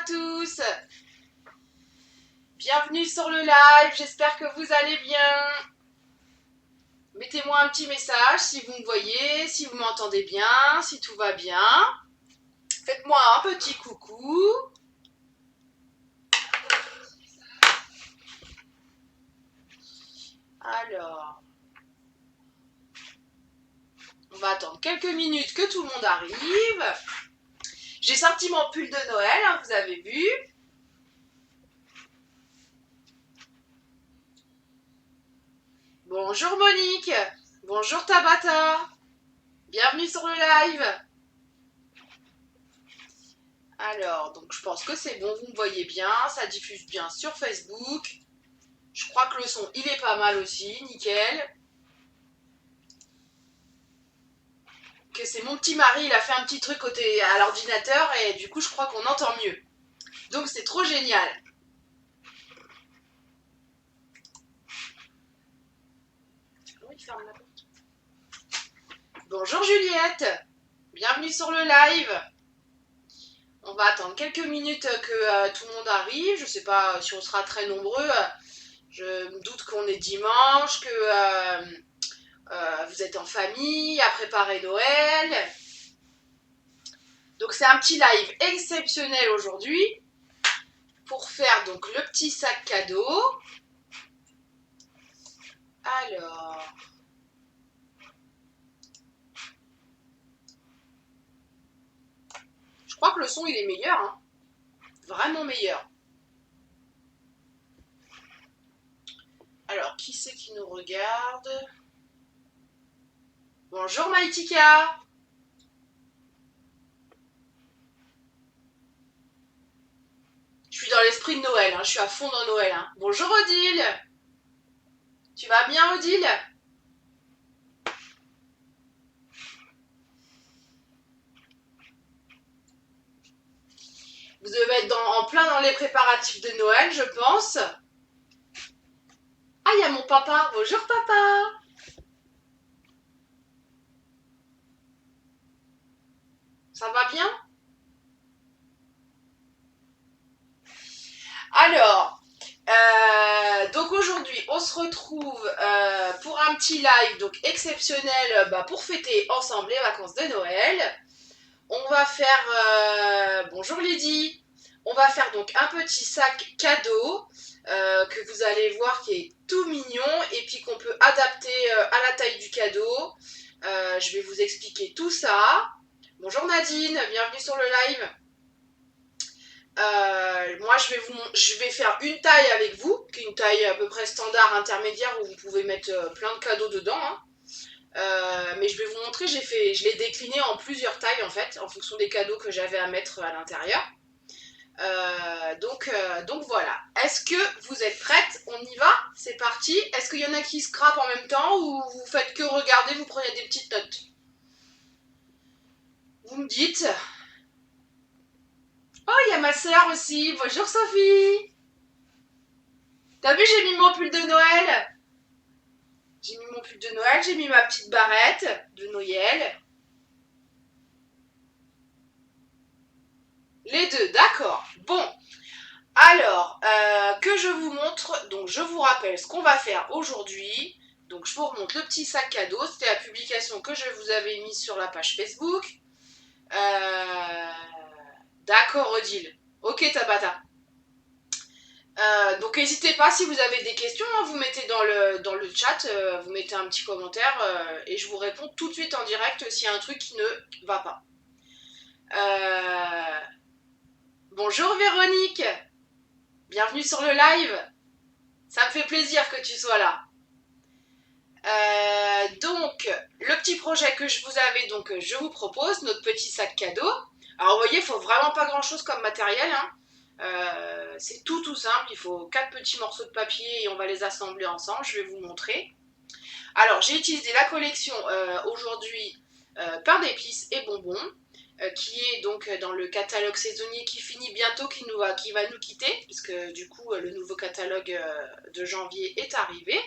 tous, bienvenue sur le live, j'espère que vous allez bien. Mettez-moi un petit message si vous me voyez, si vous m'entendez bien, si tout va bien. Faites-moi un petit coucou. Alors, on va attendre quelques minutes que tout le monde arrive. J'ai sorti mon pull de Noël, hein, vous avez vu. Bonjour Monique, bonjour Tabata, bienvenue sur le live. Alors, donc je pense que c'est bon, vous me voyez bien, ça diffuse bien sur Facebook. Je crois que le son, il est pas mal aussi, nickel. Que c'est mon petit mari, il a fait un petit truc à l'ordinateur et du coup, je crois qu'on entend mieux. Donc, c'est trop génial. Bonjour Juliette, bienvenue sur le live. On va attendre quelques minutes que tout le monde arrive. Je sais pas si on sera très nombreux. Je me doute qu'on est dimanche, que vous êtes en famille, à préparer Noël. Donc c'est un petit live exceptionnel aujourd'hui pour faire donc le petit sac cadeau. Alors, je crois que le son il est meilleur, hein. Vraiment meilleur. Alors, qui c'est qui nous regarde? Bonjour Maïtika. Je suis dans l'esprit de Noël, hein. Je suis à fond dans Noël. Hein. Bonjour Odile. Tu vas bien Odile? Vous devez être en plein dans les préparatifs de Noël, je pense. Ah, il y a mon papa. Bonjour papa. Ça va bien? Alors, donc aujourd'hui, on se retrouve pour un petit live donc exceptionnel pour fêter ensemble les vacances de Noël. On va faire, bonjour Lydie, on va faire donc un petit sac cadeau que vous allez voir qui est tout mignon et puis qu'on peut adapter à la taille du cadeau. Je vais vous expliquer tout ça. Bonjour Nadine, bienvenue sur le live. Moi je vais faire une taille avec vous, qui est une taille à peu près standard intermédiaire où vous pouvez mettre plein de cadeaux dedans. Hein. Mais je vais vous montrer, je l'ai décliné en plusieurs tailles en fait, en fonction des cadeaux que j'avais à mettre à l'intérieur. Donc voilà. Est-ce que vous êtes prêtes? On y va? C'est parti. Est-ce qu'il y en a qui scrapent en même temps ou vous faites que regarder, vous prenez des petites notes? Vous me dites. Oh, il y a ma soeur aussi. Bonjour Sophie. T'as vu, j'ai mis mon pull de Noël. J'ai mis mon pull de Noël, j'ai mis ma petite barrette de Noël. Les deux, d'accord. Bon, alors, que je vous montre, donc je vous rappelle ce qu'on va faire aujourd'hui. Donc je vous remonte le petit sac cadeau, c'était la publication que je vous avais mise sur la page Facebook. D'accord Odile. Ok Tabata. Donc n'hésitez pas si vous avez des questions, hein, vous mettez dans le chat, vous mettez un petit commentaire et je vous réponds tout de suite en direct s'il y a un truc qui ne va pas. Bonjour Véronique, bienvenue sur le live, ça me fait plaisir que tu sois là. Donc le petit projet que je vous avais, donc je vous propose, notre petit sac cadeau. Alors vous voyez, il faut vraiment pas grand chose comme matériel, hein. C'est tout simple, il faut 4 petits morceaux de papier et on va les assembler ensemble, je vais vous montrer. Alors j'ai utilisé la collection aujourd'hui pain d'épices et bonbons, qui est donc dans le catalogue saisonnier qui finit bientôt, qui va nous quitter, puisque du coup le nouveau catalogue de janvier est arrivé.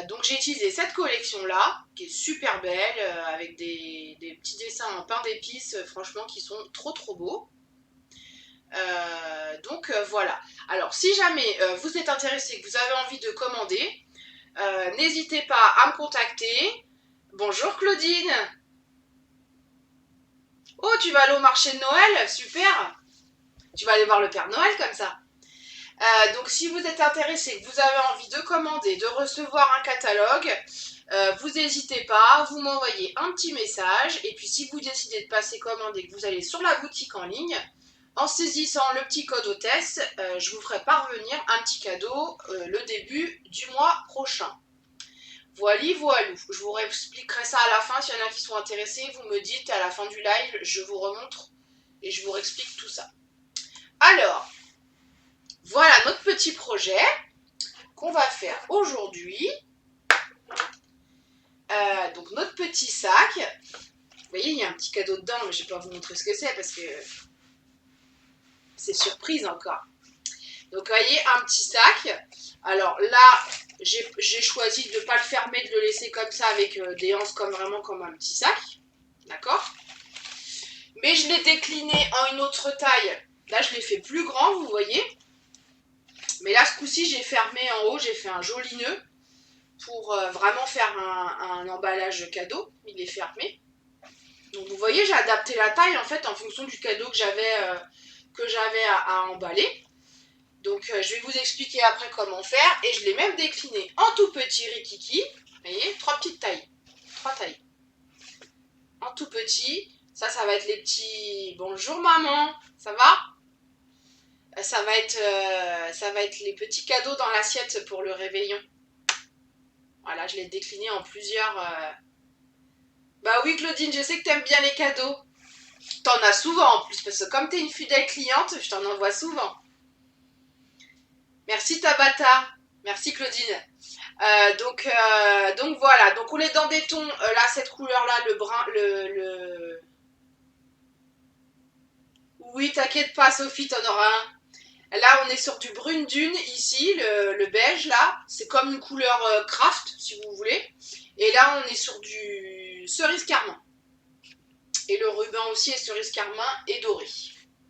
Donc j'ai utilisé cette collection là qui est super belle avec des petits dessins en pain d'épices franchement qui sont trop beaux. Voilà. Alors si jamais vous êtes intéressé, que vous avez envie de commander, n'hésitez pas à me contacter. Bonjour Claudine. Oh, tu vas aller au marché de Noël? Super. Tu vas aller voir le Père Noël comme ça. Donc si vous êtes intéressé, que vous avez envie de commander, de recevoir un catalogue, vous n'hésitez pas, vous m'envoyez un petit message. Et puis si vous décidez de passer commande et que vous allez sur la boutique en ligne, en saisissant le petit code hôtesse, je vous ferai parvenir un petit cadeau le début du mois prochain. Voili, voilou. Je vous expliquerai ça à la fin. S'il y en a qui sont intéressés, vous me dites à la fin du live, je vous remontre et je vous explique tout ça. Alors, voilà notre petit projet qu'on va faire aujourd'hui. Donc notre petit sac. Vous voyez, il y a un petit cadeau dedans, mais je ne vais pas vous montrer ce que c'est parce que c'est surprise encore. Donc vous voyez, un petit sac. Alors là, j'ai choisi de ne pas le fermer, de le laisser comme ça avec des anses vraiment comme un petit sac. D'accord? Mais je l'ai décliné en une autre taille. Là, je l'ai fait plus grand, vous voyez. Mais là, ce coup-ci, j'ai fermé en haut, j'ai fait un joli nœud pour vraiment faire un emballage cadeau. Il est fermé. Donc vous voyez, j'ai adapté la taille en fait en fonction du cadeau que j'avais à emballer. Donc je vais vous expliquer après comment faire. Et je l'ai même décliné en tout petit rikiki. Vous voyez, 3 petites tailles. 3 tailles. En tout petit. Ça va être les petits... Bonjour maman, ça va? Ça va être les petits cadeaux dans l'assiette pour le réveillon. Voilà, je l'ai décliné en plusieurs... Bah oui Claudine, je sais que t'aimes bien les cadeaux. T'en as souvent en plus, parce que comme t'es une fidèle cliente, je t'en envoie souvent. Merci Tabata, merci Claudine. Donc voilà, donc on est dans des tons, là cette couleur là, le brun, Oui, t'inquiète pas Sophie, t'en auras un. Là on est sur du brune dune ici, le beige là, c'est comme une couleur craft si vous voulez. Et là on est sur du cerise carmin. Et le ruban aussi est cerise carmin et doré.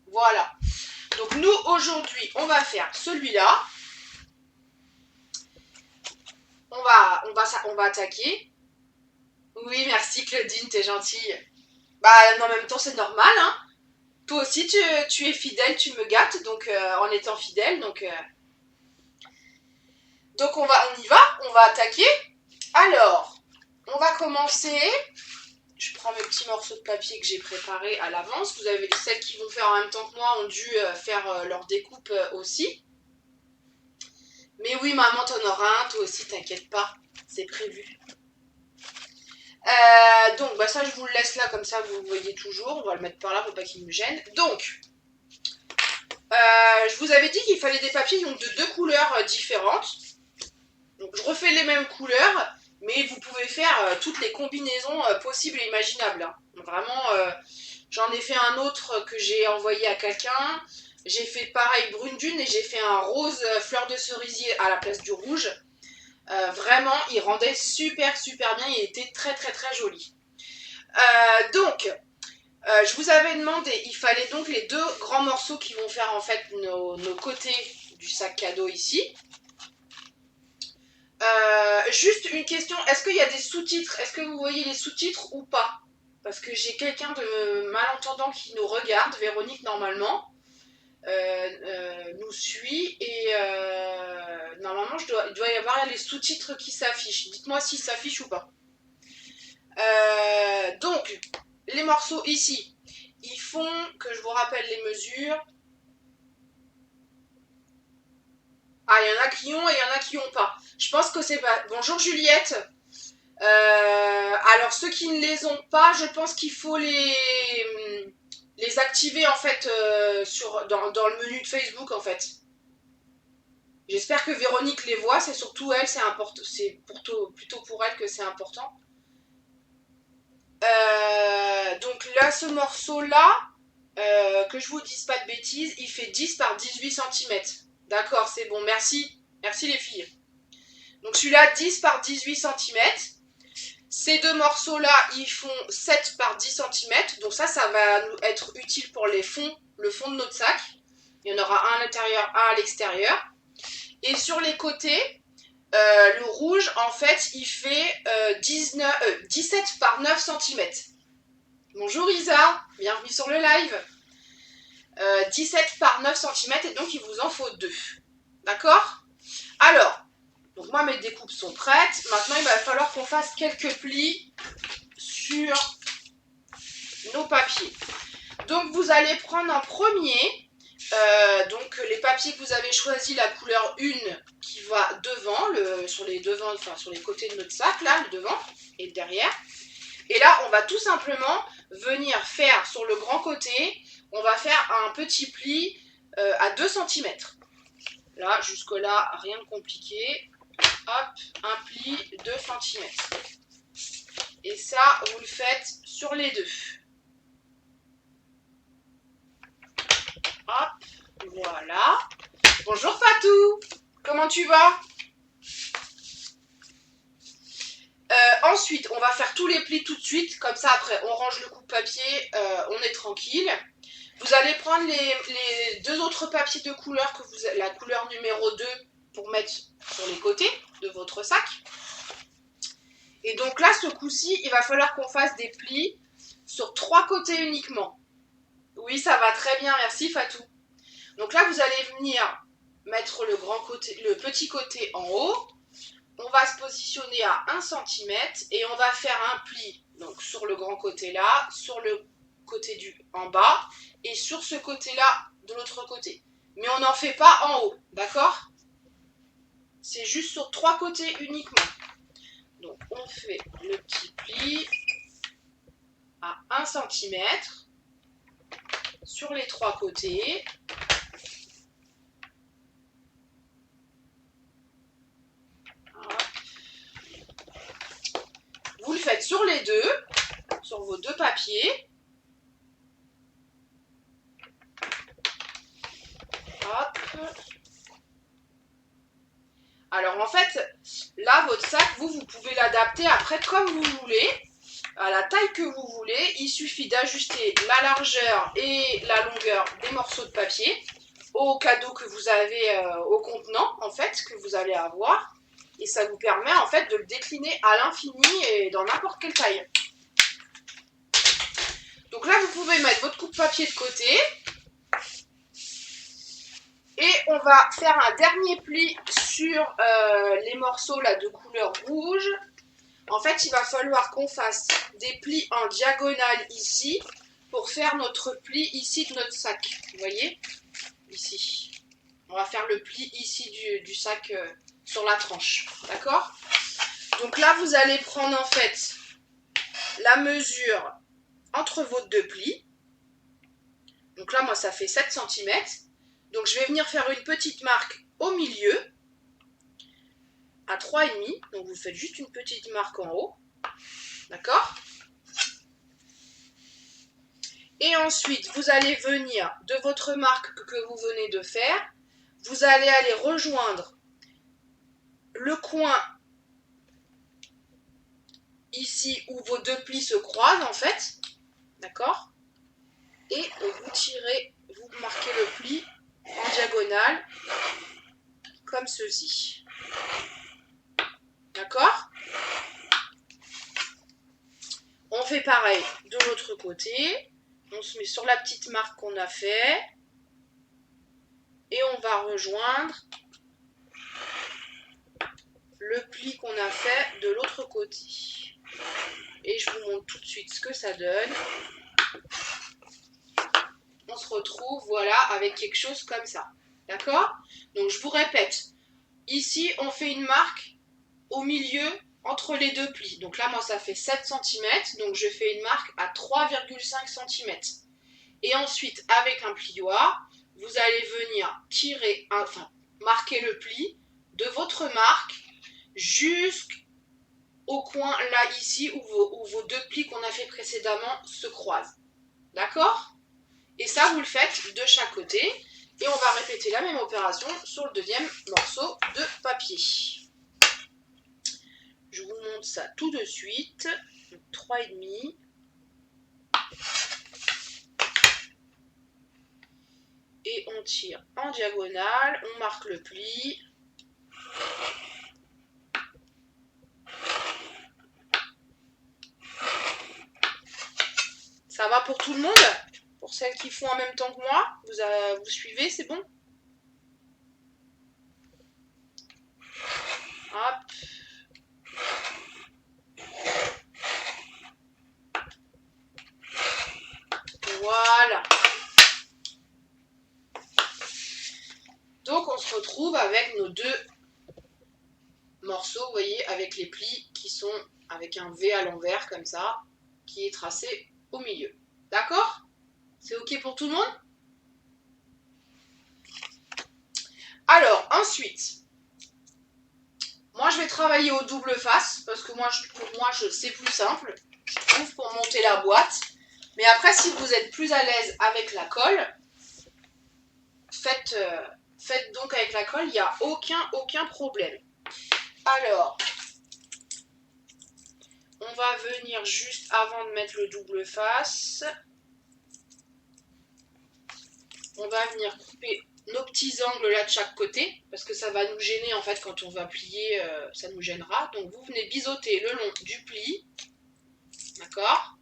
Voilà. Donc nous aujourd'hui on va faire celui-là. On va attaquer. Oui, merci Claudine, t'es gentille. Bah, en même temps, c'est normal, hein. Toi aussi, tu es fidèle, tu me gâtes, donc en étant fidèle, donc on y va, on va attaquer. Alors, on va commencer. Je prends mes petits morceaux de papier que j'ai préparés à l'avance. Vous avez celles qui vont faire en même temps que moi ont dû faire leur découpe aussi. Mais oui, maman, t'en auras un, toi aussi, t'inquiète pas, c'est prévu. Donc bah ça je vous le laisse là comme ça vous le voyez toujours, on va le mettre par là pour pas qu'il me gêne. Donc je vous avais dit qu'il fallait des papiers donc de 2 couleurs différentes. Donc je refais les mêmes couleurs, mais vous pouvez faire toutes les combinaisons possibles et imaginables, hein. Vraiment j'en ai fait un autre que j'ai envoyé à quelqu'un. J'ai fait pareil brune dune et j'ai fait un rose fleur de cerisier à la place du rouge. Vraiment, il rendait super bien, il était très joli. Je vous avais demandé, il fallait donc les 2 grands morceaux qui vont faire en fait nos côtés du sac cadeau ici. Juste une question, est-ce qu'il y a des sous-titres? Est-ce que vous voyez les sous-titres ou pas? Parce que j'ai quelqu'un de malentendant qui nous regarde, Véronique normalement, nous suit et normalement il doit y avoir les sous-titres qui s'affichent. Dites-moi s'ils s'affichent ou pas. Donc, les morceaux ici, ils font, que je vous rappelle les mesures. Ah, il y en a qui ont et il y en a qui n'ont pas. Je pense que c'est pas... Bonjour Juliette. Alors, ceux qui ne les ont pas, je pense qu'il faut les activer en fait dans le menu de Facebook en fait. J'espère que Véronique les voit, c'est surtout elle, c'est plutôt pour elle que c'est important. Donc là, ce morceau-là, que je vous dise pas de bêtises, il fait 10 par 18 cm. D'accord, c'est bon, merci. Merci les filles. Donc celui-là, 10 par 18 cm. Ces 2 morceaux-là, ils font 7 par 10 cm. Donc ça va nous être utile pour le fond de notre sac. Il y en aura un à l'intérieur, un à l'extérieur. Et sur les côtés, le rouge, en fait, il fait 17 par 9 cm. Bonjour Isa, bienvenue sur le live. 17 par 9 cm et donc il vous en faut 2. D'accord? Alors, donc moi mes découpes sont prêtes. Maintenant il va falloir qu'on fasse quelques plis sur nos papiers. Donc vous allez prendre en premier donc les papiers que vous avez choisi, la couleur 1 qui va devant, sur les devants, enfin sur les côtés de notre sac, là, le devant et le derrière. Et là, on va tout simplement venir faire sur le grand côté, on va faire un petit pli à 2 cm. Là, jusque-là, rien de compliqué. Hop, un pli 2 cm. Et ça, vous le faites sur les deux. Hop, voilà. Bonjour Fatou, comment tu vas? Ensuite, on va faire tous les plis tout de suite, comme ça après on range le coupe-papier, on est tranquille. Vous allez prendre les deux autres papiers de couleur, la couleur numéro 2 pour mettre sur les côtés de votre sac. Et donc là, ce coup-ci, il va falloir qu'on fasse des plis sur 3 côtés uniquement. Oui, ça va très bien, merci Fatou. Donc là, vous allez venir mettre le petit côté en haut. On va se positionner à 1 cm et on va faire un pli donc sur le grand côté là, sur le côté en bas et sur ce côté là de l'autre côté. Mais on n'en fait pas en haut, d'accord? C'est juste sur 3 côtés uniquement. Donc on fait le petit pli à 1 cm sur les 3 côtés. Vous le faites sur les deux, sur vos deux papiers. Hop. Alors en fait, là votre sac, vous pouvez l'adapter après comme vous voulez, à la taille que vous voulez. Il suffit d'ajuster la largeur et la longueur des morceaux de papier au cadeau que vous avez, au contenant en fait, que vous allez avoir. Et ça vous permet en fait de le décliner à l'infini et dans n'importe quelle taille. Donc là, vous pouvez mettre votre coupe-papier de côté. Et on va faire un dernier pli sur les morceaux là, de couleur rouge. En fait, il va falloir qu'on fasse des plis en diagonale ici pour faire notre pli ici de notre sac. Vous voyez? Ici. On va faire le pli ici du sac sur la tranche. D'accord? Donc là, vous allez prendre en fait la mesure entre vos deux plis. Donc là, moi, ça fait 7 cm. Donc je vais venir faire une petite marque au milieu à 3,5. Donc vous faites juste une petite marque en haut. D'accord? Et ensuite, vous allez venir de votre marque que vous venez de faire. Vous allez aller rejoindre le coin ici où vos deux plis se croisent en fait. D'accord? Et vous tirez, vous marquez le pli en diagonale comme ceci. D'accord? On fait pareil de l'autre côté. On se met sur la petite marque qu'on a fait. Et on va rejoindre le pli qu'on a fait de l'autre côté. Et je vous montre tout de suite ce que ça donne. On se retrouve, voilà, avec quelque chose comme ça. D'accord? Donc je vous répète. Ici, on fait une marque au milieu entre les deux plis. Donc là, moi, ça fait 7 cm. Donc je fais une marque à 3,5 cm. Et ensuite, avec un plioir, vous allez venir tirer, enfin, marquer le pli de votre marque jusqu'au coin là, ici, où vos deux plis qu'on a fait précédemment se croisent. D'accord? Et ça, vous le faites de chaque côté. Et on va répéter la même opération sur le deuxième morceau de papier. Je vous montre ça tout de suite. 3,5. et on tire en diagonale, on marque le pli. Ça va pour tout le monde? Pour celles qui font en même temps que moi, vous suivez, c'est bon? Hop. Voilà. Donc on se retrouve avec nos deux morceaux, vous voyez, avec les plis qui sont avec un V à l'envers comme ça, qui est tracé au milieu. D'accord? C'est ok pour tout le monde? Alors, ensuite, moi je vais travailler au double face, parce que pour moi c'est plus simple, je trouve, pour monter la boîte. Mais après, si vous êtes plus à l'aise avec la colle, faites donc avec la colle, il n'y a aucun problème. Alors, on va venir juste avant de mettre le double face. On va venir couper nos petits angles là de chaque côté, parce que ça va nous gêner en fait quand on va plier, ça nous gênera. Donc vous venez biseauter le long du pli, d'accord?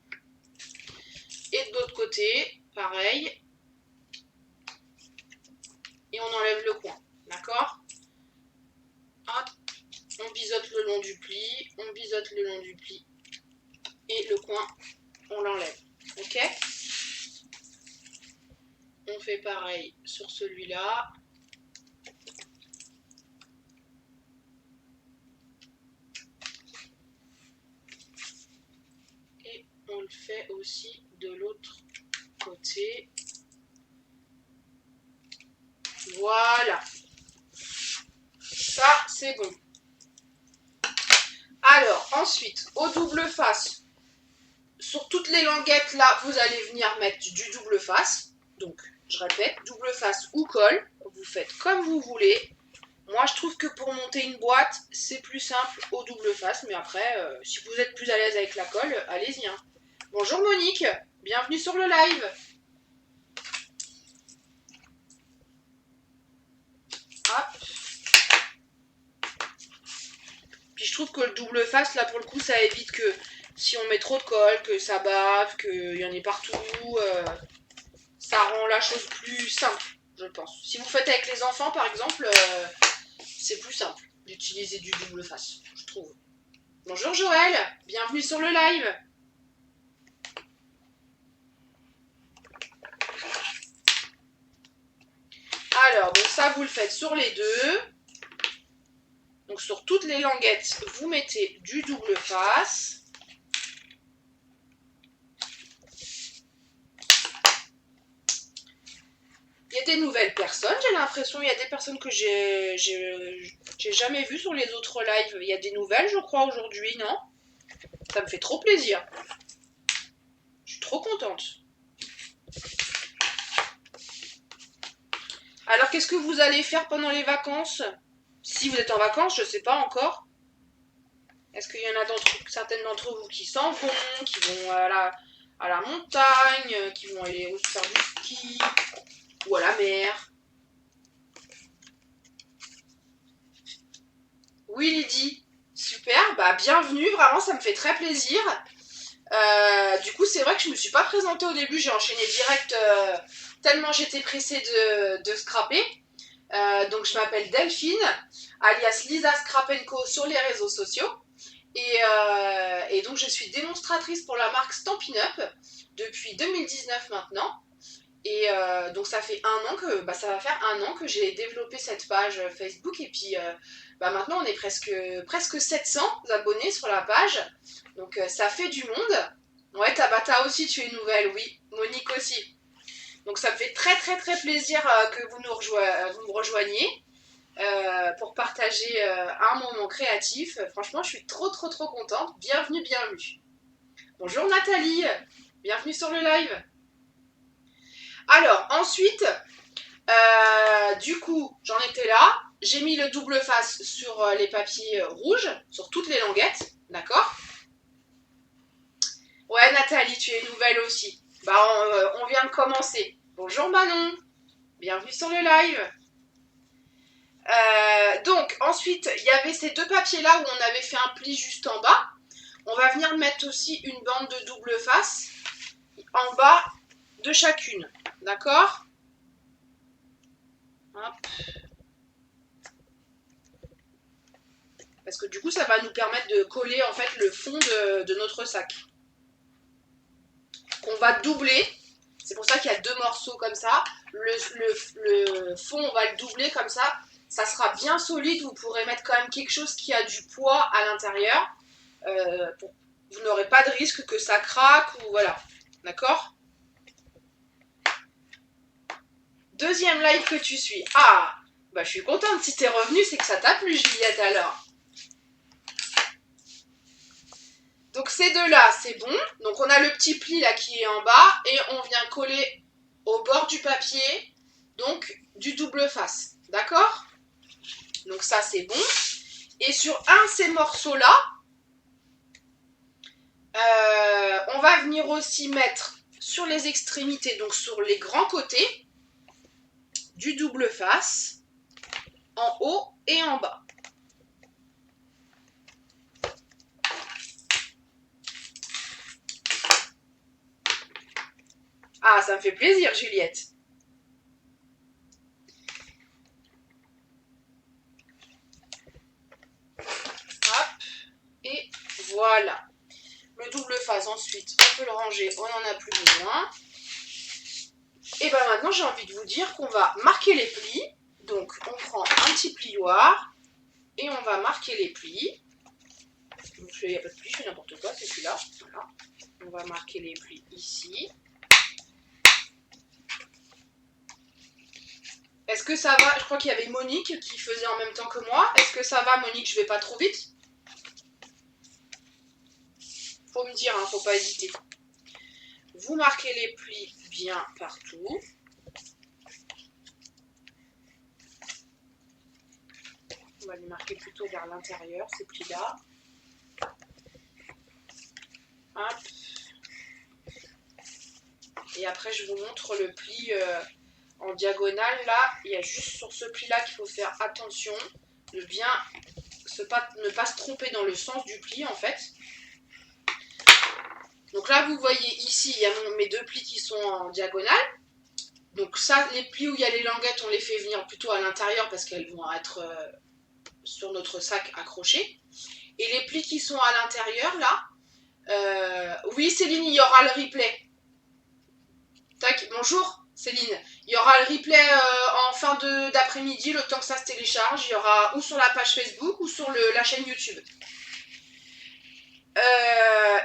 Et de l'autre côté, pareil. Et on enlève le coin, d'accord? Hop, on biseaute le long du pli, on biseaute le long du pli. Et le coin, on l'enlève, ok? On fait pareil sur celui-là. Et on le fait aussi de l'autre côté. Voilà. Ça, c'est bon. Alors, ensuite, au double face, sur toutes les languettes, là, vous allez venir mettre du double face. Donc, je répète, double face ou colle. Vous faites comme vous voulez. Moi, je trouve que pour monter une boîte, c'est plus simple au double face. Mais après, si vous êtes plus à l'aise avec la colle, allez-y. Hein. Bonjour Monique, bienvenue sur le live. Hop. Puis je trouve que le double face, là, pour le coup, ça évite que si on met trop de colle, que ça bave, qu'il y en ait partout. Ça rend la chose plus simple, je pense. Si vous faites avec les enfants, par exemple, c'est plus simple d'utiliser du double face, je trouve. Bonjour Joël, bienvenue sur le live. Alors, donc ça, vous le faites sur les deux. Donc sur toutes les languettes, vous mettez du double face. Il y a des nouvelles personnes, j'ai l'impression. Il y a des personnes que j'ai jamais vues sur les autres lives. Il y a des nouvelles, je crois, aujourd'hui, non? Ça me fait trop plaisir. Je suis trop contente. Alors, qu'est-ce que vous allez faire pendant les vacances? Si vous êtes en vacances, je ne sais pas encore. Est-ce qu'il y en a certaines d'entre vous qui s'en vont, qui vont à la montagne, qui vont aller faire du ski ou à la mer? Oui, Lydie, super, bah bienvenue, vraiment ça me fait très plaisir. Du coup, c'est vrai que je me suis pas présentée au début, j'ai enchaîné direct tellement j'étais pressée de scraper. Donc je m'appelle Delphine, alias Lisa Scrapenko sur les réseaux sociaux. Et donc je suis démonstratrice pour la marque Stampin' Up depuis 2019 maintenant. Et donc ça fait ça va faire un an que j'ai développé cette page Facebook. Et puis maintenant on est presque 700 abonnés sur la page. Donc ça fait du monde. Ouais, Tabata aussi, tu es nouvelle, oui. Monique aussi. Donc ça me fait très très très plaisir que vous me rejoigniez pour partager un moment créatif. Franchement, je suis trop trop trop contente. Bienvenue, bienvenue. Bonjour Nathalie, bienvenue sur le live. Alors ensuite, du coup, j'en étais là. J'ai mis le double face sur les papiers rouges, sur toutes les languettes, d'accord? Ouais Nathalie, tu es nouvelle aussi. Bah on vient de commencer. Bonjour Manon. Bienvenue sur le live. Donc ensuite, il y avait ces deux papiers là où on avait fait un pli juste en bas. On va venir mettre aussi une bande de double face en bas de chacune. D'accord? Parce que du coup, ça va nous permettre de coller en fait le fond de notre sac. Qu'on va doubler. C'est pour ça qu'il y a deux morceaux comme ça. Le fond, on va le doubler comme ça. Ça sera bien solide. Vous pourrez mettre quand même quelque chose qui a du poids à l'intérieur. Vous n'aurez pas de risque que ça craque ou voilà. D'accord? Deuxième live que tu suis. Ah, bah je suis contente. Si t'es revenue, c'est que ça t'a plu, Juliette, alors. Donc ces deux-là, c'est bon. Donc on a le petit pli là qui est en bas et on vient coller au bord du papier, donc du double face. D'accord? Donc ça, c'est bon. Et sur un de ces morceaux-là, on va venir aussi mettre sur les extrémités, donc sur les grands côtés, du double face en haut et en bas. Ah, ça me fait plaisir, Juliette. Hop, et voilà. Le double face, ensuite, on peut le ranger, on n'en a plus besoin. Et bien maintenant, j'ai envie de vous dire qu'on va marquer les plis. Donc, on prend un petit plioir et on va marquer les plis. Donc, il n'y a pas de pli, je fais n'importe quoi, c'est celui-là. Voilà. On va marquer les plis ici. Est-ce que ça va? Je crois qu'il y avait Monique qui faisait en même temps que moi. Est-ce que ça va, Monique? Je vais pas trop vite? Faut me dire, hein, faut pas hésiter. Vous marquez les plis bien partout. On va les marquer plutôt vers l'intérieur, ces plis-là. Hop. Et après, je vous montre le pli en diagonale. Là, il y a juste sur ce pli-là qu'il faut faire attention de bien ne pas se tromper dans le sens du pli, en fait. Donc là, vous voyez ici, il y a mes deux plis qui sont en diagonale. Donc ça, les plis où il y a les languettes, on les fait venir plutôt à l'intérieur parce qu'elles vont être sur notre sac accrochées. Et les plis qui sont à l'intérieur, là, oui, Céline, il y aura le replay. Tac, bonjour Céline. Il y aura le replay en fin d'après-midi, le temps que ça se télécharge. Il y aura ou sur la page Facebook ou sur la chaîne YouTube.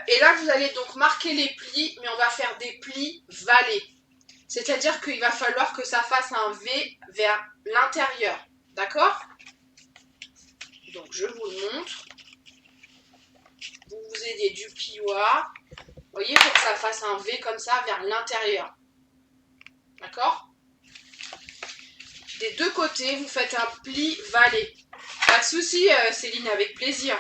Et là, vous allez donc marquer les plis, mais on va faire des plis vallés. C'est-à-dire qu'il va falloir que ça fasse un V vers l'intérieur. D'accord? Donc, je vous le montre. Vous vous aidez du plioir. Vous voyez, il faut que ça fasse un V comme ça vers l'intérieur. D'accord? Des deux côtés, vous faites un pli vallé. Pas de souci, Céline, avec plaisir.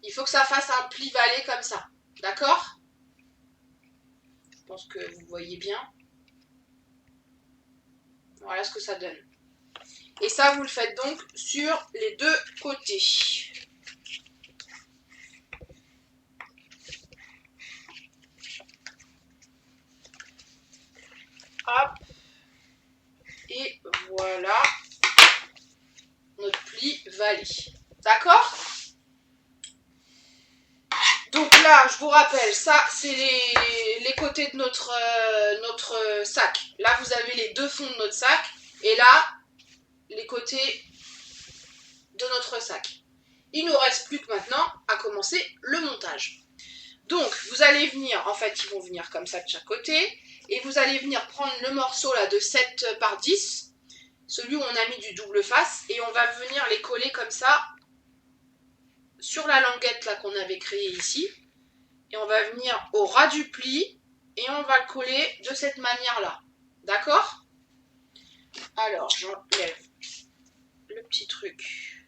Il faut que ça fasse un pli vallé comme ça. D'accord? Je pense que vous voyez bien. Voilà ce que ça donne. Et ça, vous le faites donc sur les deux côtés. Hop. Et voilà notre pli vallé. D'accord? Donc là, je vous rappelle, ça, c'est les côtés de notre sac. Là, vous avez les deux fonds de notre sac. Et là, les côtés de notre sac. Il ne nous reste plus que maintenant à commencer le montage. Donc, vous allez venir, en fait, ils vont venir comme ça de chaque côté. Et vous allez venir prendre le morceau là de 7 par 10, celui où on a mis du double face. Et on va venir les coller comme ça sur la languette là qu'on avait créée ici. Et on va venir au ras du pli et on va le coller de cette manière-là. D'accord? Alors, j'enlève le petit truc.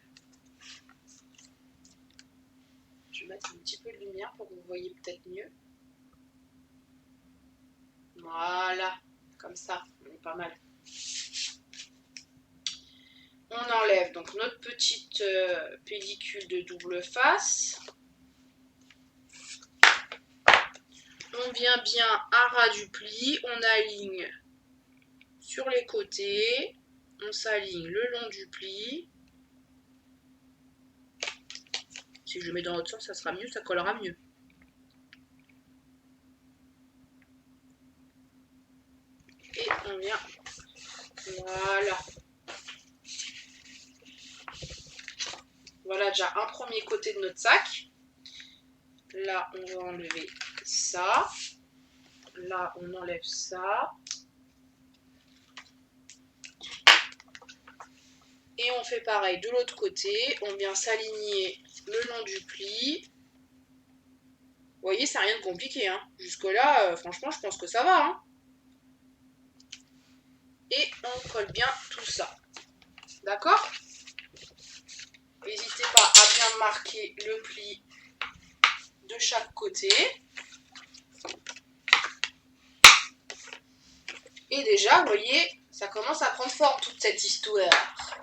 Je vais mettre un petit peu de lumière pour que vous voyez peut-être mieux. Voilà. comme ça, on est pas mal. On enlève donc notre petite pellicule de double face. On vient bien à ras du pli, on aligne sur les côtés, on s'aligne le long du pli. Si je mets dans l'autre sens, ça sera mieux, ça collera mieux. Et on vient, voilà. Voilà déjà un premier côté de notre sac. Là, on va enlever ça. Là, on enlève ça. Et on fait pareil de l'autre côté. On vient s'aligner le long du pli. Vous voyez, c'est rien de compliqué. Hein. Jusque-là, franchement, je pense que ça va. Hein. Et on colle bien tout ça. D'accord? N'hésitez pas à bien marquer le pli de chaque côté. Et déjà, vous voyez, ça commence à prendre forme toute cette histoire.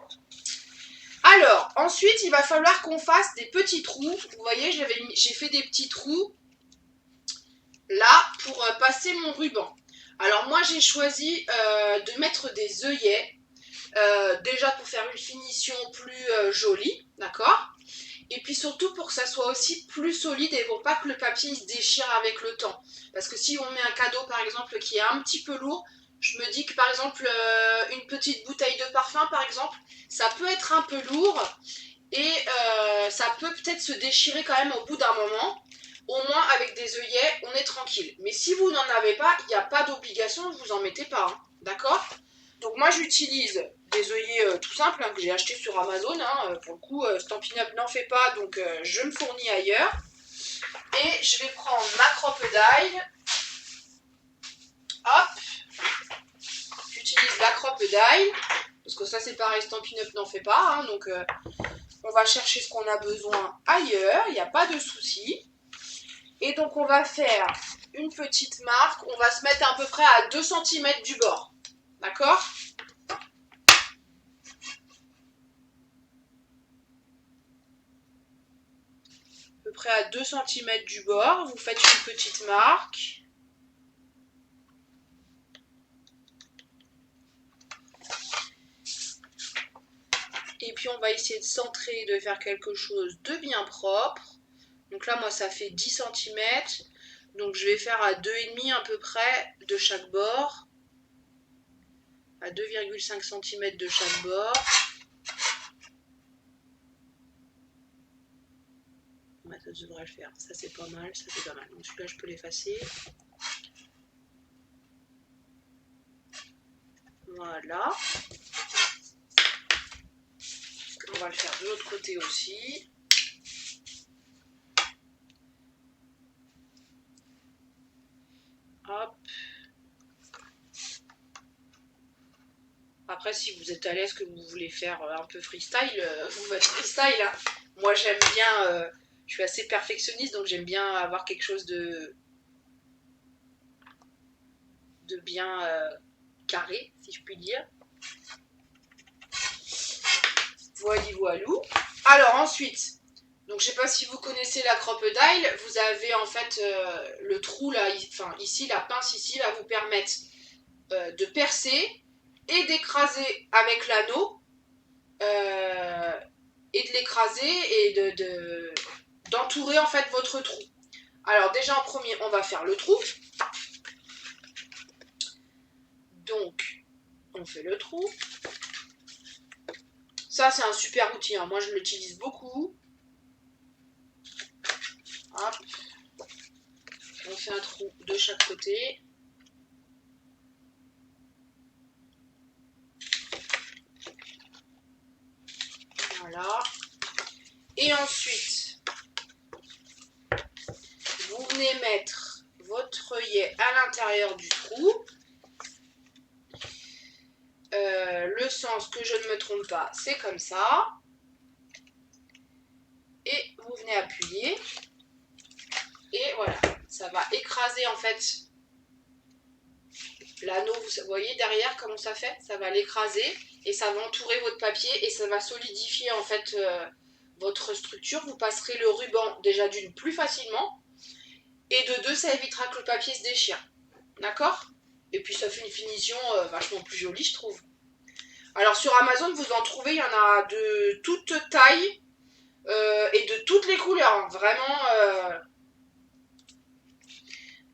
Alors, ensuite, il va falloir qu'on fasse des petits trous. Vous voyez, j'ai fait des petits trous là pour passer mon ruban. Alors moi, j'ai choisi de mettre des œillets. Déjà pour faire une finition plus jolie, d'accord? Et puis surtout pour que ça soit aussi plus solide et pour pas que le papier se déchire avec le temps. Parce que si on met un cadeau par exemple qui est un petit peu lourd, je me dis que par exemple une petite bouteille de parfum par exemple, ça peut être un peu lourd et ça peut peut-être se déchirer quand même au bout d'un moment. Au moins avec des œillets, on est tranquille. Mais si vous n'en avez pas, il n'y a pas d'obligation, vous en mettez pas, hein, d'accord? Donc moi j'utilise des œillets tout simples hein, que j'ai acheté sur Amazon. Hein, pour le coup, Stampin' Up n'en fait pas, donc je me fournis ailleurs. Et je vais prendre ma crocodile. Hop. J'utilise la crocodile. Parce que ça c'est pareil, Stampin' Up n'en fait pas. Hein, donc on va chercher ce qu'on a besoin ailleurs. Il n'y a pas de souci. Et donc on va faire une petite marque. On va se mettre à peu près à 2 cm du bord. D'accord ? À peu près à 2 cm du bord, vous faites une petite marque. Et puis on va essayer de centrer, de faire quelque chose de bien propre. Donc là moi ça fait 10 cm. Donc je vais faire à 2,5 à peu près de chaque bord. À 2,5 cm de chaque bord. Ouais, ça devrait le faire. Ça c'est pas mal, ça c'est pas mal. Donc celui-là je peux l'effacer. Voilà. On va le faire de l'autre côté aussi. Hop. Après, si vous êtes à l'aise, que vous voulez faire un peu freestyle, vous faites freestyle. Hein. Moi, j'aime bien, je suis assez perfectionniste, donc j'aime bien avoir quelque chose de bien carré, si je puis dire. Voilou. Alors ensuite, donc je sais pas si vous connaissez la crocodile, vous avez en fait le trou là, enfin ici, la pince ici va vous permettre de percer et d'écraser avec l'anneau et de l'écraser et d'entourer en fait votre trou. Alors déjà en premier, on va faire le trou. Donc, on fait le trou. Ça, c'est un super outil. Hein. Moi, je l'utilise beaucoup. Hop. On fait un trou de chaque côté. Voilà. Et ensuite, vous venez mettre votre œillet à l'intérieur du trou. Le sens, que je ne me trompe pas, c'est comme ça. Et vous venez appuyer. Et voilà, ça va écraser en fait L'anneau, vous voyez derrière comment ça fait? Ça va l'écraser et ça va entourer votre papier et ça va solidifier en fait votre structure. Vous passerez le ruban déjà d'une plus facilement et de deux, ça évitera que le papier se déchire. D'accord? Et puis ça fait une finition vachement plus jolie, je trouve. Alors sur Amazon, vous en trouvez, il y en a de toutes tailles et de toutes les couleurs. Hein. Vraiment.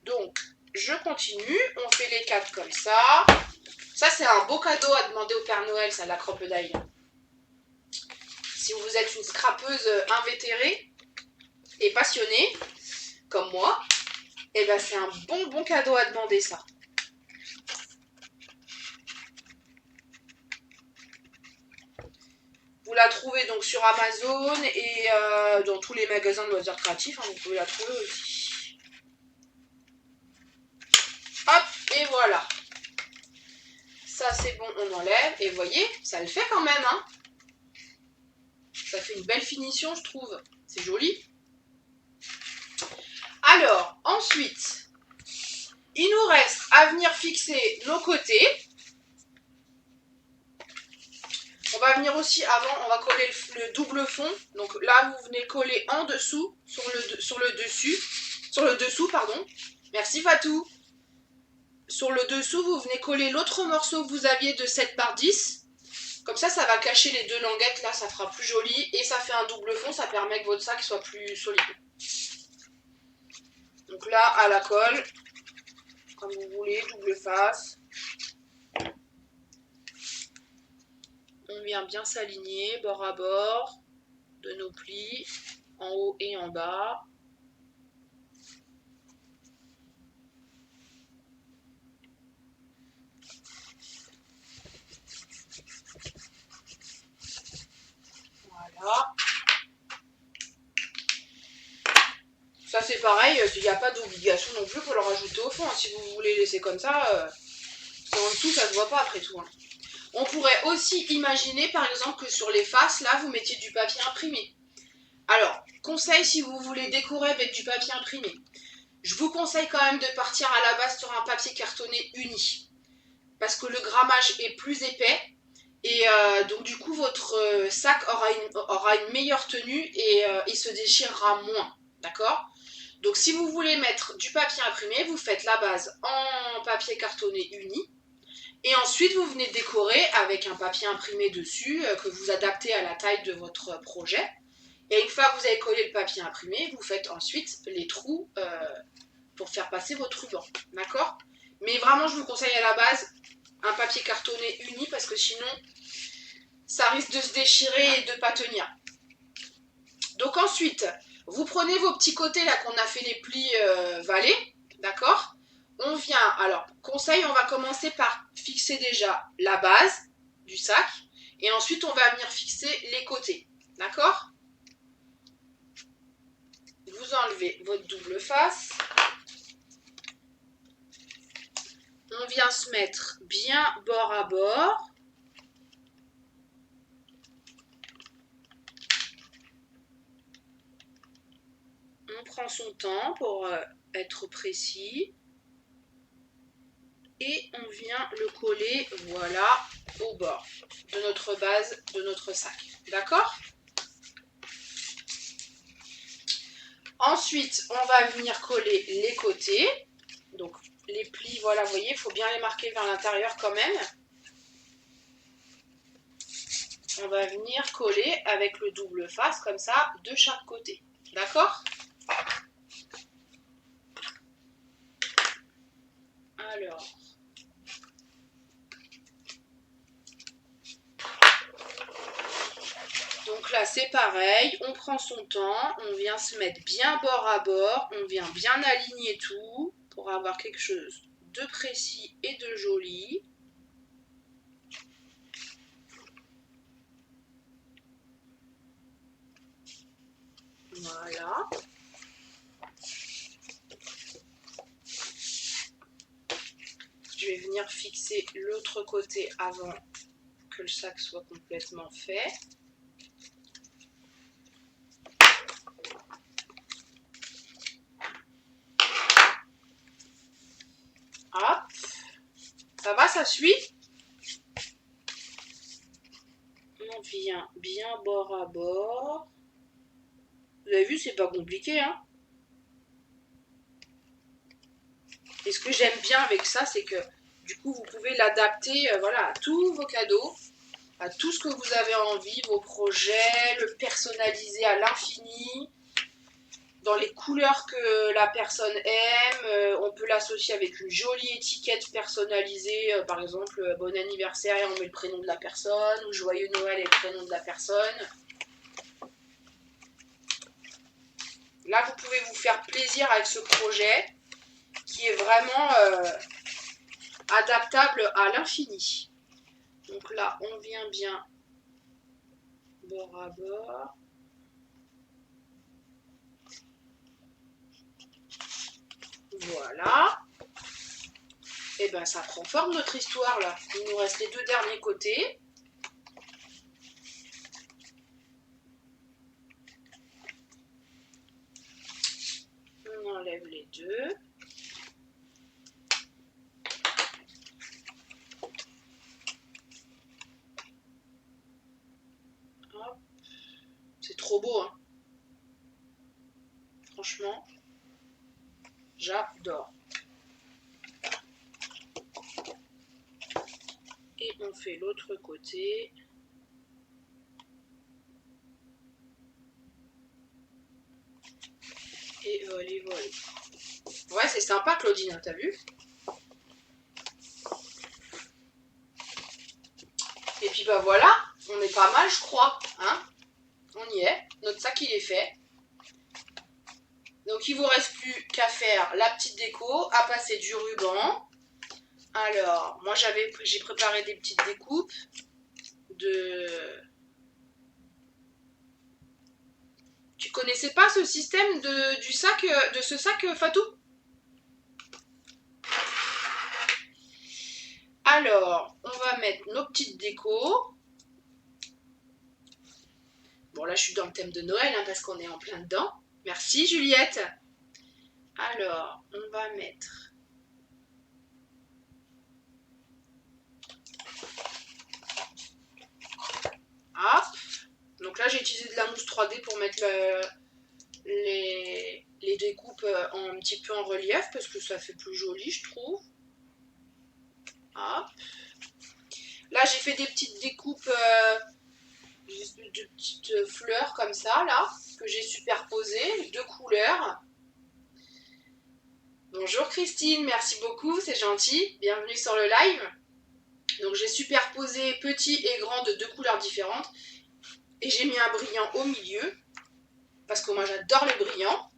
Donc, je continue. On fait les 4 comme ça. Ça, c'est un beau cadeau à demander au Père Noël, ça, la crocodile. Si vous êtes une scrapeuse invétérée et passionnée, comme moi, et ben c'est un bon cadeau à demander, ça. Vous la trouvez donc sur Amazon et dans tous les magasins de loisirs créatifs, hein, vous pouvez la trouver aussi. Hop, et voilà. Ça c'est bon, on enlève. Et vous voyez, ça le fait quand même. Hein. Ça fait une belle finition, je trouve. C'est joli. Alors, ensuite, il nous reste à venir fixer nos côtés. On va venir aussi, avant, on va coller le double fond. Donc là, vous venez coller en dessous, sur le dessous, pardon. Merci Fatou. Sur le dessous, vous venez coller l'autre morceau que vous aviez de 7 par 10. Comme ça, ça va cacher les deux languettes, là, ça fera plus joli. Et ça fait un double fond, ça permet que votre sac soit plus solide. Donc là, à la colle, comme vous voulez, double face. On vient bien s'aligner, bord à bord, de nos plis, en haut et en bas. Voilà. Ça c'est pareil, il n'y a pas d'obligation non plus pour le rajouter au fond. Si vous voulez laisser comme ça, c'est en dessous, ça ne se voit pas après tout. Hein. On pourrait aussi imaginer par exemple que sur les faces, là, vous mettiez du papier imprimé. Alors, conseil si vous voulez décorer avec du papier imprimé. Je vous conseille quand même de partir à la base sur un papier cartonné uni. Parce que le grammage est plus épais. Et donc du coup, votre sac aura une meilleure tenue et il se déchirera moins. D'accord ? Donc si vous voulez mettre du papier imprimé, vous faites la base en papier cartonné uni. Et ensuite, vous venez décorer avec un papier imprimé dessus que vous adaptez à la taille de votre projet. Et une fois que vous avez collé le papier imprimé, vous faites ensuite les trous pour faire passer votre ruban. D'accord ? Mais vraiment, je vous conseille à la base un papier cartonné uni parce que sinon, ça risque de se déchirer et de ne pas tenir. Donc ensuite, vous prenez vos petits côtés là qu'on a fait les plis valés, d'accord ? On vient, alors conseil, on va commencer par fixer déjà la base du sac et ensuite on va venir fixer les côtés, d'accord ? Vous enlevez votre double face. On vient se mettre bien bord à bord. On prend son temps pour être précis. Et on vient le coller, voilà, au bord de notre base, de notre sac. D'accord ? Ensuite, on va venir coller les côtés. Donc, les plis, voilà, vous voyez, il faut bien les marquer vers l'intérieur quand même. On va venir coller avec le double face, comme ça, de chaque côté. D'accord ? Alors... Donc là, c'est pareil, on prend son temps, on vient se mettre bien bord à bord, on vient bien aligner tout pour avoir quelque chose de précis et de joli. Voilà. Je vais venir fixer l'autre côté avant que le sac soit complètement fait. Hop. ça suit. On vient bien bord à bord. Vous avez vu, c'est pas compliqué, hein. Et ce que j'aime bien avec ça, c'est que du coup, vous pouvez l'adapter voilà, à tous vos cadeaux, à tout ce que vous avez envie, vos projets, le personnaliser à l'infini, dans les couleurs que la personne aime. On peut l'associer avec une jolie étiquette personnalisée, par exemple, bon anniversaire et on met le prénom de la personne, ou joyeux Noël et le prénom de la personne. Là, vous pouvez vous faire plaisir avec ce projet qui est vraiment adaptable à l'infini. Donc là, on vient bien bord à bord. Voilà. Et ben ça prend forme notre histoire là. Il nous reste les deux derniers côtés. On enlève les deux. C'est trop beau, hein. Franchement, j'adore. Et on fait l'autre côté. Et voilà, voilà. Ouais, c'est sympa, Claudine, hein, t'as vu? Et puis bah voilà, on est pas mal, je crois, hein? On y est. Notre sac, il est fait. Donc il vous reste plus qu'à faire la petite déco, à passer du ruban. Alors, moi j'ai préparé des petites découpes de... Tu connaissais pas ce système de ce sac Fatou? Alors, on va mettre nos petites décos. Bon là je suis dans le thème de Noël hein, parce qu'on est en plein dedans. Merci Juliette. Alors, on va mettre... Hop. Donc là j'ai utilisé de la mousse 3D pour mettre les découpes un petit peu en relief parce que ça fait plus joli je trouve. Hop. Là j'ai fait des petites découpes de petites fleurs comme ça là que j'ai superposées, deux couleurs. Bonjour Christine, merci beaucoup, c'est gentil, bienvenue sur le live. Donc j'ai superposé petit et grand de deux couleurs différentes et j'ai mis un brillant au milieu parce que moi j'adore les brillants.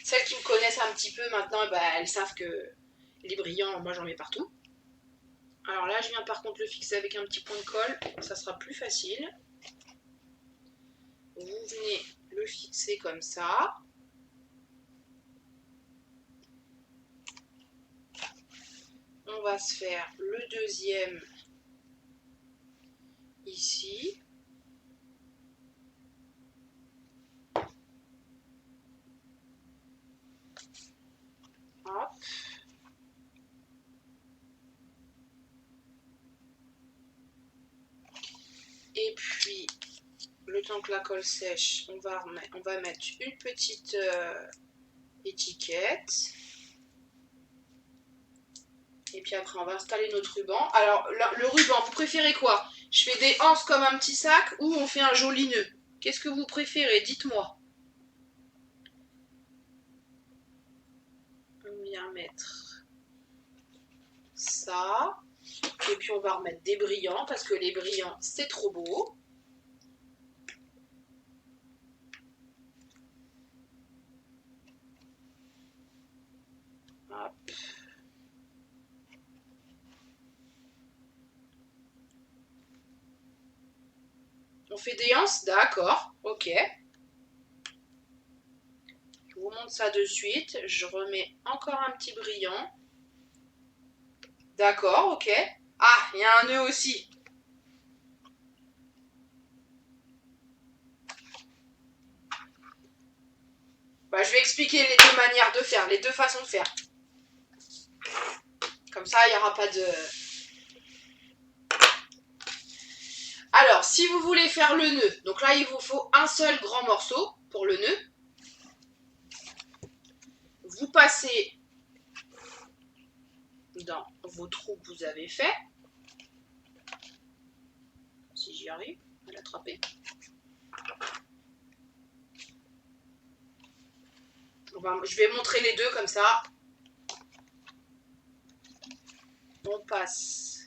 Celles qui me connaissent un petit peu maintenant, bah, elles savent que les brillants, moi j'en mets partout. Alors là je viens par contre le fixer avec un petit point de colle, ça sera plus facile. Vous venez le fixer comme ça. On va se faire le deuxième ici. Hop. Et puis, le temps que la colle sèche, on va mettre une petite étiquette. Et puis après, on va installer notre ruban. Alors, le ruban, vous préférez quoi? Je fais des anses comme un petit sac ou on fait un joli nœud? Qu'est-ce que vous préférez? Dites-moi. On vient mettre ça. Et puis, on va remettre des brillants parce que les brillants, c'est trop beau. Hop. On fait des anses? D'accord, ok. Je vous montre ça de suite. Je remets encore un petit brillant. D'accord, ok. Ah, il y a un nœud aussi. Bah, je vais expliquer les deux manières de faire, les deux façons de faire. Comme Comme ça, il n'y aura pas de... Alors, si vous voulez faire le nœud, donc là, il vous faut un seul grand morceau pour le nœud. Vous passez dans vos trous que vous avez fait. Si j'y arrive à l'attraper. Je vais montrer les deux comme ça. On passe.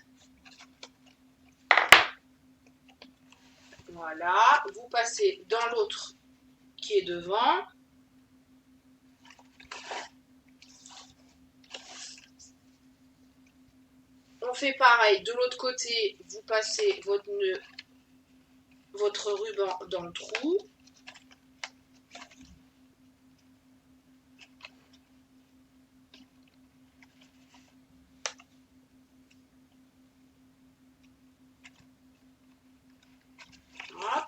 Voilà. Vous passez dans l'autre qui est devant. On fait pareil. De l'autre côté, vous passez votre nœud, votre ruban dans le trou. Hop.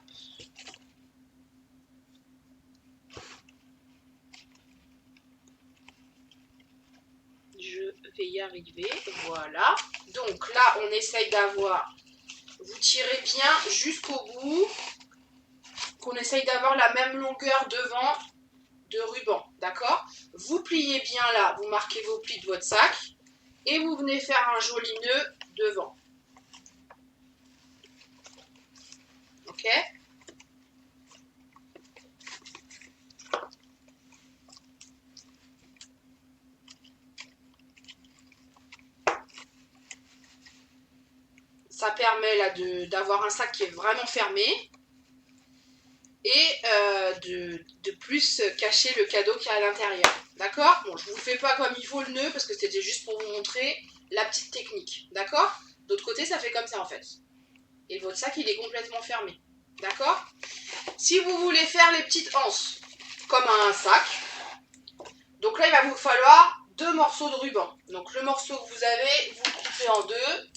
Je vais y arriver. Voilà. Donc là, on essaye d'avoir... Vous tirez bien jusqu'au bout. Qu'on essaye d'avoir la même longueur devant de ruban. D'accord? Vous pliez bien là. Vous marquez vos plis de votre sac. Et vous venez faire un joli nœud devant. Ok? Ça permet là d'avoir un sac qui est vraiment fermé et de plus cacher le cadeau qui est à l'intérieur. D'accord? Bon, je ne vous fais pas comme il faut le nœud parce que c'était juste pour vous montrer la petite technique. D'accord? D'autre côté, ça fait comme ça en fait. Et votre sac, il est complètement fermé. D'accord? Si vous voulez faire les petites anses comme un sac, donc là, il va vous falloir 2 morceaux de ruban. Donc le morceau que vous avez, vous le coupez en deux.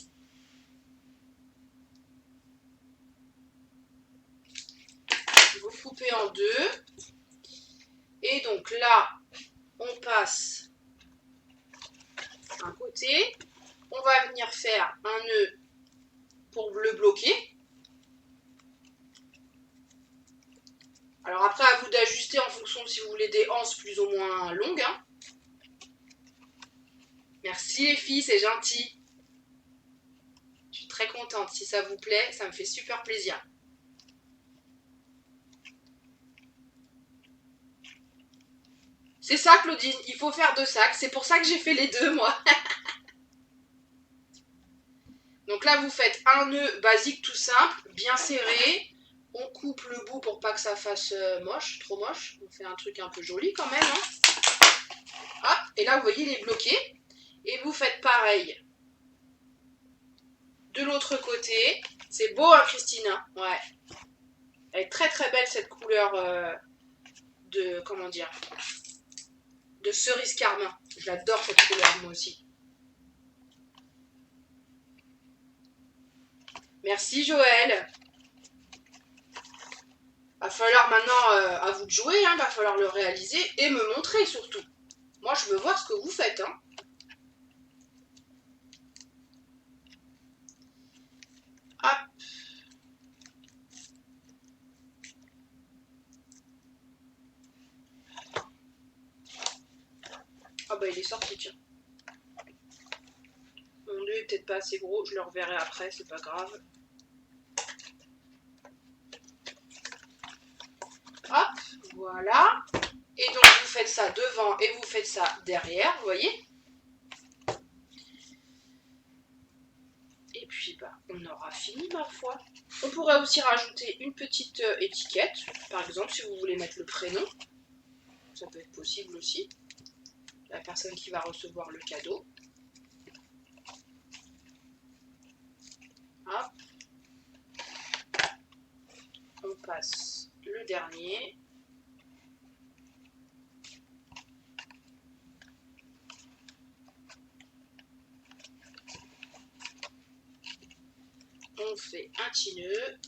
Vous le coupez en deux. Et donc là, on passe un côté. On va venir faire un nœud pour le bloquer. Alors après, à vous d'ajuster en fonction de si vous voulez des anses plus ou moins longues. Hein. Merci les filles, c'est gentil. Je suis très contente. Si ça vous plaît, ça me fait super plaisir. C'est ça, Claudine, il faut faire 2 sacs. C'est pour ça que j'ai fait les deux, moi. Donc là, vous faites un nœud basique tout simple, bien serré. On coupe le bout pour pas que ça fasse moche, trop moche. On fait un truc un peu joli quand même. Hein. Hop, et là, vous voyez, il est bloqué. Et vous faites pareil. De l'autre côté. C'est beau, hein, Christine? Ouais. Elle est très très belle, cette couleur de... Comment dire? De cerise carmin. J'adore cette couleur, moi aussi. Merci, Joël. Va falloir maintenant, à vous de jouer, hein, va falloir le réaliser et me montrer surtout. Moi, je veux voir ce que vous faites. Hein. Hop. Ah bah il est sorti, tiens. Mon nœud est peut-être pas assez gros, je le reverrai après, c'est pas grave. Hop, voilà. Et donc vous faites ça devant et vous faites ça derrière, vous voyez. Et puis bah on aura fini ma foi. On pourrait aussi rajouter une petite étiquette, par exemple si vous voulez mettre le prénom. Ça peut être possible aussi. La personne qui va recevoir le cadeau. Hop. On passe le dernier. On fait un petit nœud.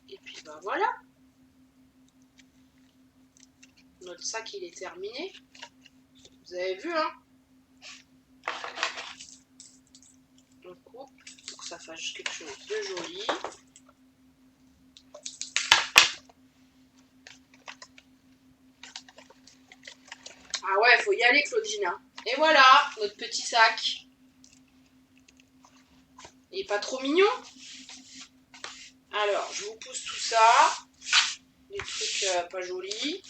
Et puis ben voilà. notre sac il est terminé. Vous avez vu, hein? On coupe pour que ça fasse quelque chose de joli. Ah ouais, faut y aller, Claudine. Et voilà, notre petit sac. Il est pas trop mignon? Alors, je vous pousse tout ça. Des trucs pas jolis.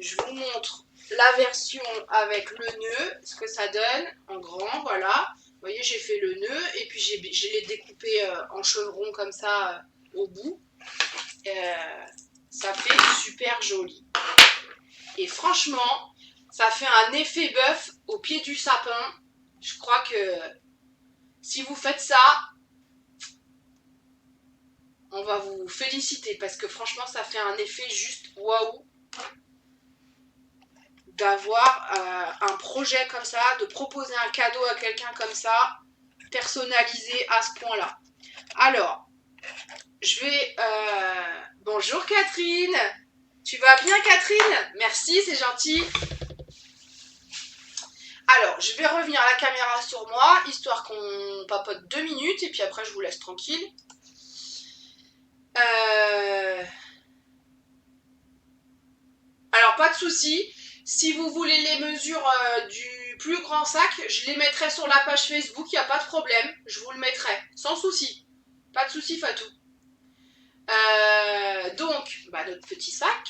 Je vous montre la version avec le nœud, ce que ça donne en grand, voilà. Vous voyez, j'ai fait le nœud et puis je l'ai découpé en chevron comme ça au bout. Ça fait super joli. Et franchement, ça fait un effet bœuf au pied du sapin. Je crois que si vous faites ça, on va vous féliciter parce que franchement, ça fait un effet juste waouh d'avoir un projet comme ça, de proposer un cadeau à quelqu'un comme ça, personnalisé à ce point-là. Alors, je vais... Bonjour Catherine. Tu vas bien Catherine? Merci, c'est gentil. Alors, je vais revenir la caméra sur moi, histoire qu'on papote 2 minutes, et puis après je vous laisse tranquille. Alors, pas de souci. Si vous voulez les mesures du plus grand sac, je les mettrai sur la page Facebook, il n'y a pas de problème. Je vous le mettrai, sans souci. Pas de souci, Fatou. Donc, notre petit sac,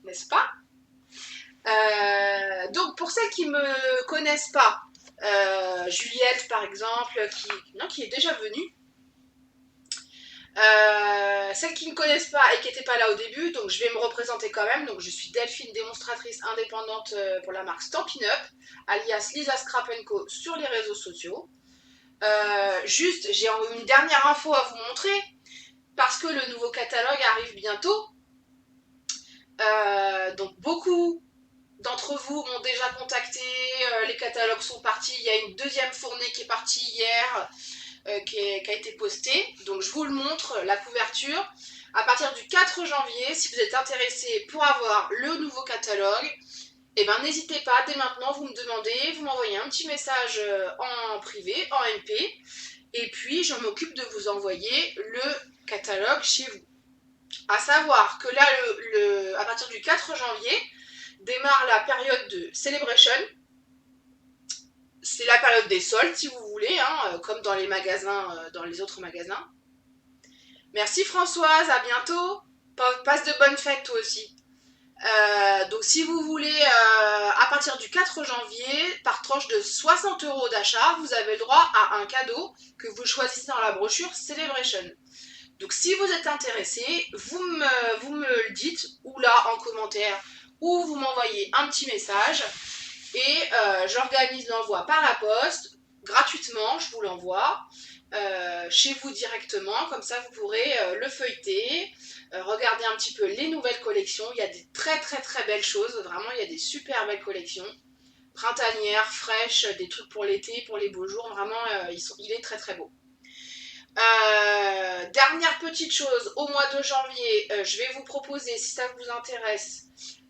n'est-ce pas? Donc, pour celles qui ne me connaissent pas, Juliette, par exemple, qui est déjà venue, celles qui ne me connaissent pas et qui n'étaient pas là au début, donc je vais me représenter quand même. Donc je suis Delphine, démonstratrice indépendante pour la marque Stampin' Up, alias Lisa Scrap & Co sur les réseaux sociaux. Juste, j'ai une dernière info à vous montrer, parce que le nouveau catalogue arrive bientôt. Donc beaucoup d'entre vous m'ont déjà contacté, les catalogues sont partis, il y a une deuxième fournée qui est partie hier, qui a été postée. Donc je vous le montre, la couverture. À partir du 4 janvier, si vous êtes intéressé pour avoir le nouveau catalogue, eh ben, n'hésitez pas, dès maintenant, vous me demandez, vous m'envoyez un petit message en privé, en MP, et puis je m'occupe de vous envoyer le catalogue chez vous. À savoir que là, à partir du 4 janvier, démarre la période de Celebration. C'est la période des soldes, si vous voulez, hein, comme dans les magasins, dans les autres magasins. Merci Françoise, à bientôt. Passe de bonnes fêtes toi aussi. Donc si vous voulez, à partir du 4 janvier, par tranche de 60 € d'achat, vous avez le droit à un cadeau que vous choisissez dans la brochure Celebration. Donc si vous êtes intéressé, vous me le dites, ou là en commentaire, ou vous m'envoyez un petit message, et j'organise l'envoi par la poste, gratuitement, je vous l'envoie, chez vous directement, comme ça vous pourrez le feuilleter, regarder un petit peu les nouvelles collections. Il y a des très très très belles choses, vraiment il y a des super belles collections, printanières, fraîches, des trucs pour l'été, pour les beaux jours, vraiment il est très très beau. Dernière petite chose, au mois de janvier, je vais vous proposer, si ça vous intéresse,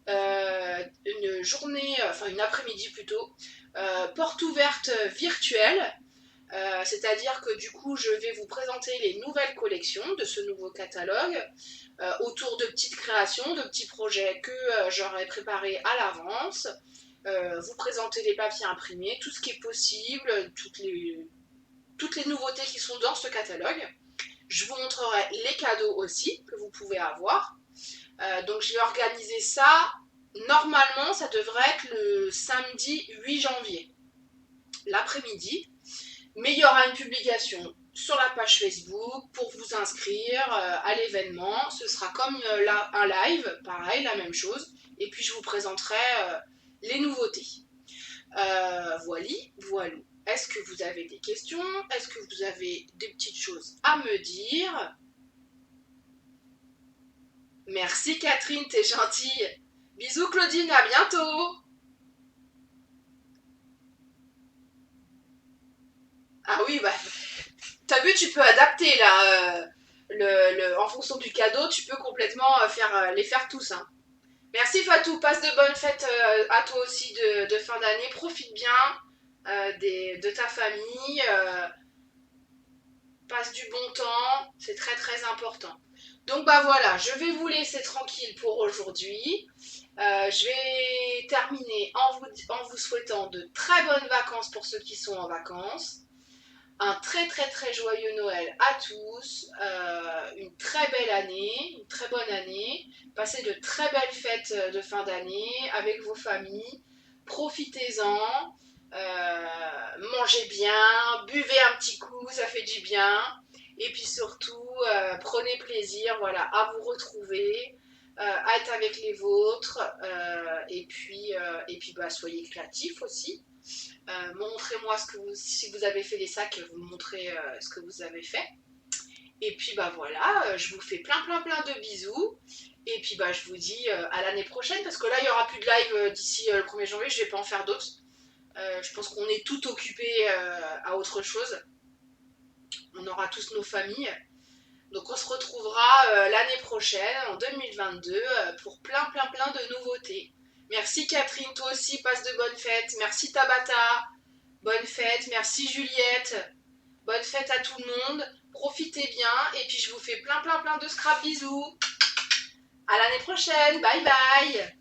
une journée, enfin une après-midi plutôt, porte ouverte virtuelle. C'est-à-dire que du coup je vais vous présenter les nouvelles collections de ce nouveau catalogue autour de petites créations, de petits projets que j'aurais préparés à l'avance, vous présenter les papiers imprimés, tout ce qui est possible, toutes les nouveautés qui sont dans ce catalogue. Je vous montrerai les cadeaux aussi que vous pouvez avoir. Donc je vais organiser ça, normalement ça devrait être le samedi 8 janvier, l'après-midi. Mais il y aura une publication sur la page Facebook pour vous inscrire à l'événement. Ce sera comme un live, pareil, la même chose. Et puis je vous présenterai les nouveautés. Voilà. Est-ce que vous avez des questions? Est-ce que vous avez des petites choses à me dire? Merci Catherine, t'es gentille. Bisous Claudine, à bientôt. Ah oui, t'as vu, tu peux adapter là, en fonction du cadeau, tu peux complètement les faire tous. Hein. Merci Fatou, passe de bonnes fêtes à toi aussi de fin d'année. Profite bien de ta famille, passe du bon temps, c'est très très important. Donc bah voilà, je vais vous laisser tranquille pour aujourd'hui. Je vais terminer en vous souhaitant de très bonnes vacances pour ceux qui sont en vacances. Un très très très joyeux Noël à tous, une très belle année, une très bonne année. Passez de très belles fêtes de fin d'année avec vos familles. Profitez-en, mangez bien, buvez un petit coup, ça fait du bien. Et puis surtout, prenez plaisir, voilà, à vous retrouver, à être avec les vôtres. Et puis bah, soyez créatifs aussi. Montrez-moi si vous avez fait des sacs, vous me montrez ce que vous avez fait. Et puis bah voilà, je vous fais plein plein plein de bisous. Et puis bah je vous dis à l'année prochaine parce que là il n'y aura plus de live d'ici le 1er janvier, je vais pas en faire d'autres. Je pense qu'on est tout occupé à autre chose. On aura tous nos familles. Donc on se retrouvera l'année prochaine, en 2022, pour plein plein plein de nouveautés. Merci Catherine, toi aussi passe de bonnes fêtes. Merci Tabata. Bonne fête, merci Juliette. Bonne fête à tout le monde. Profitez bien et puis je vous fais plein plein plein de scrap bisous. À l'année prochaine. Bye bye.